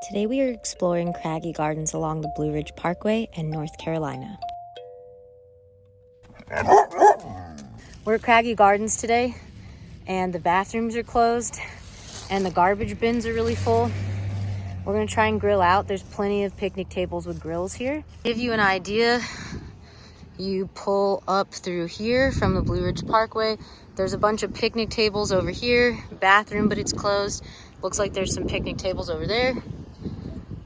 Today we are exploring Craggy Gardens along the Blue Ridge Parkway in North Carolina. We're at Craggy Gardens today, and the bathrooms are closed, and the garbage bins are really full. We're gonna try and grill out. There's plenty of picnic tables with grills here. To give you an idea, you pull up through here from the Blue Ridge Parkway. There's a bunch of picnic tables over here, bathroom, but it's closed. Looks like there's some picnic tables over there.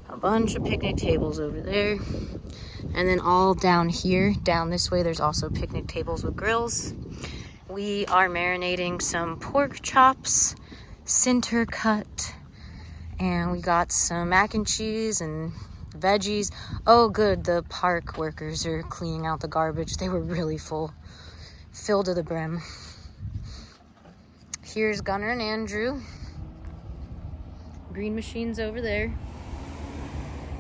A bunch of picnic tables over there. And then all down here, down this way, there's also picnic tables with grills. We are marinating some pork chops, center cut, and we got some mac and cheese and veggies. Oh, good, the park workers are cleaning out the garbage. They were really full, filled to the brim. Here's Gunner and Andrew. Green machine's over there.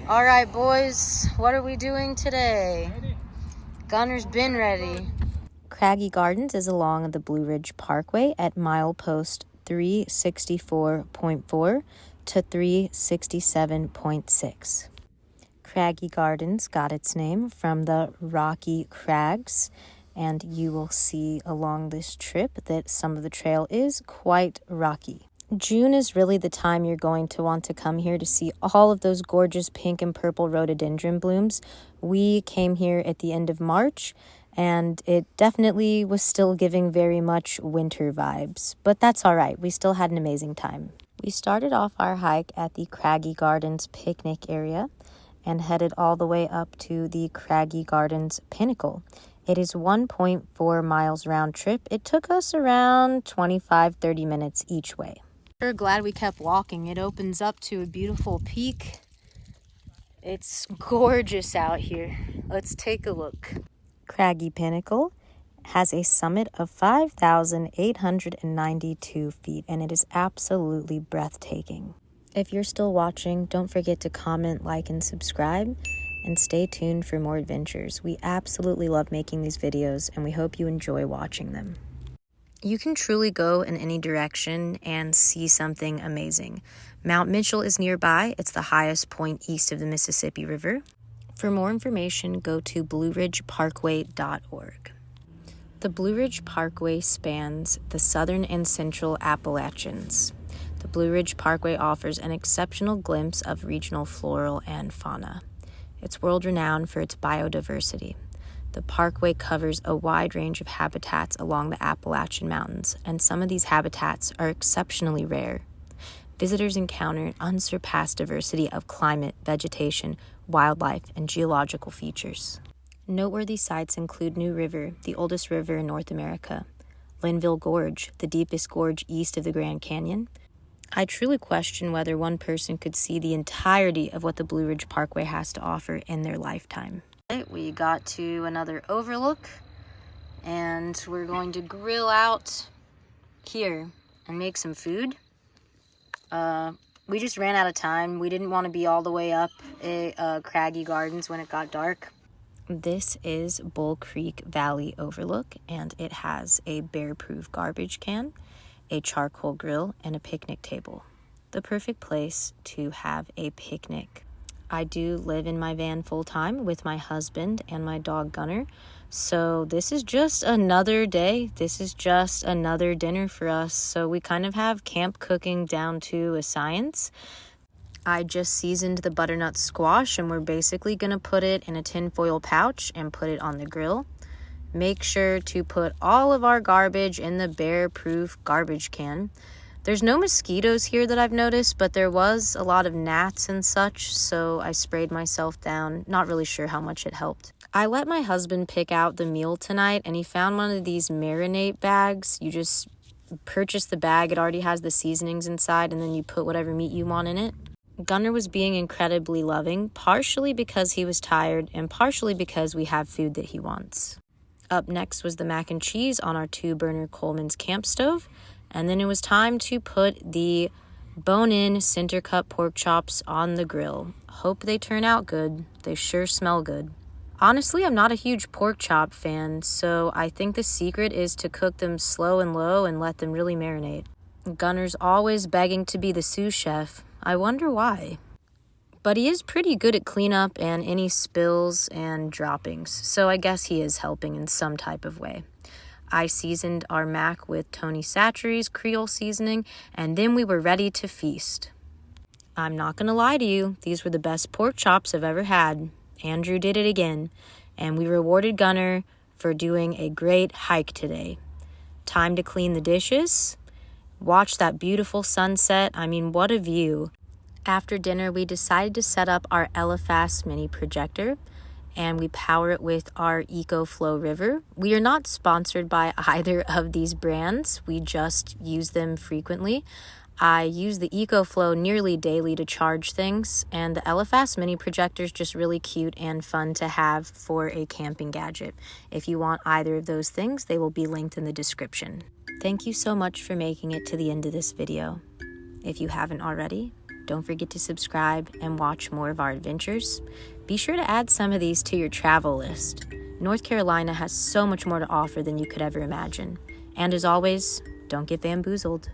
All right, boys, what are we doing today? Ready? Gunner's been ready. Craggy Gardens is along the Blue Ridge Parkway at milepost 364.4 to 367.6. Craggy Gardens got its name from the rocky crags, and you will see along this trip that some of the trail is quite rocky. June is really the time you're going to want to come here to see all of those gorgeous pink and purple rhododendron blooms. We came here at the end of March, and it definitely was still giving very much winter vibes, but that's all right. We still had an amazing time. We started off our hike at the Craggy Gardens picnic area and headed all the way up to the Craggy Gardens Pinnacle. It is 1.4 miles round trip. It took us around 25-30 minutes each way. We're glad we kept walking. It opens up to a beautiful peak. It's gorgeous out here. Let's take a look. Craggy Pinnacle has a summit of 5,892 feet, and it is absolutely breathtaking. If you're still watching, don't forget to comment, like, and subscribe, and stay tuned for more adventures. We absolutely love making these videos, and we hope you enjoy watching them. You can truly go in any direction and see something amazing. Mount Mitchell is nearby. It's the highest point east of the Mississippi River. For more information, go to blueridgeparkway.org. The Blue Ridge Parkway spans the southern and central Appalachians. The Blue Ridge Parkway offers an exceptional glimpse of regional floral and fauna. It's world-renowned for its biodiversity. The parkway covers a wide range of habitats along the Appalachian Mountains, and some of these habitats are exceptionally rare. Visitors encounter an unsurpassed diversity of climate, vegetation, wildlife, and geological features. Noteworthy sites include New River, the oldest river in North America, Linville Gorge, the deepest gorge east of the Grand Canyon. I truly question whether one person could see the entirety of what the Blue Ridge Parkway has to offer in their lifetime. We got to another overlook, and we're going to grill out here and make some food. We just ran out of time. We didn't want to be all the way up at Craggy Gardens when it got dark. This is Bull Creek Valley Overlook, and it has a bear-proof garbage can, a charcoal grill, and a picnic table. The perfect place to have a picnic. I do live in my van full-time with my husband and my dog Gunner, so this is just another day. This is just another dinner for us, so we kind of have camp cooking down to a science. I just seasoned the butternut squash, and we're basically going to put it in a tinfoil pouch and put it on the grill. Make sure to put all of our garbage in the bear-proof garbage can. There's no mosquitoes here that I've noticed, but there was a lot of gnats and such, so I sprayed myself down. Not really sure how much it helped. I let my husband pick out the meal tonight, and he found one of these marinade bags. You just purchase the bag. It already has the seasonings inside, and then you put whatever meat you want in it. Gunner was being incredibly loving, partially because he was tired and partially because we have food that he wants. Up next was the mac and cheese on our 2-burner Coleman's camp stove. And then it was time to put the bone-in center-cut pork chops on the grill. Hope they turn out good. They sure smell good. Honestly, I'm not a huge pork chop fan, so I think the secret is to cook them slow and low and let them really marinate. Gunner's always begging to be the sous chef. I wonder why. But he is pretty good at cleanup and any spills and droppings, so I guess he is helping in some type of way. I seasoned our mac with Tony Chachere's Creole seasoning, and then we were ready to feast. I'm not going to lie to you, these were the best pork chops I've ever had. Andrew did it again, and we rewarded Gunner for doing a great hike today. Time to clean the dishes. Watch that beautiful sunset. I mean, what a view. After dinner, we decided to set up our EcoFlow mini projector, and we power it with our EcoFlow River. We are not sponsored by either of these brands. We just use them frequently. I use the EcoFlow nearly daily to charge things, and the EcoFlow mini projector is just really cute and fun to have for a camping gadget. If you want either of those things, they will be linked in the description. Thank you so much for making it to the end of this video. If you haven't already, don't forget to subscribe and watch more of our adventures. Be sure to add some of these to your travel list. North Carolina has so much more to offer than you could ever imagine. And as always, don't get bamboozled.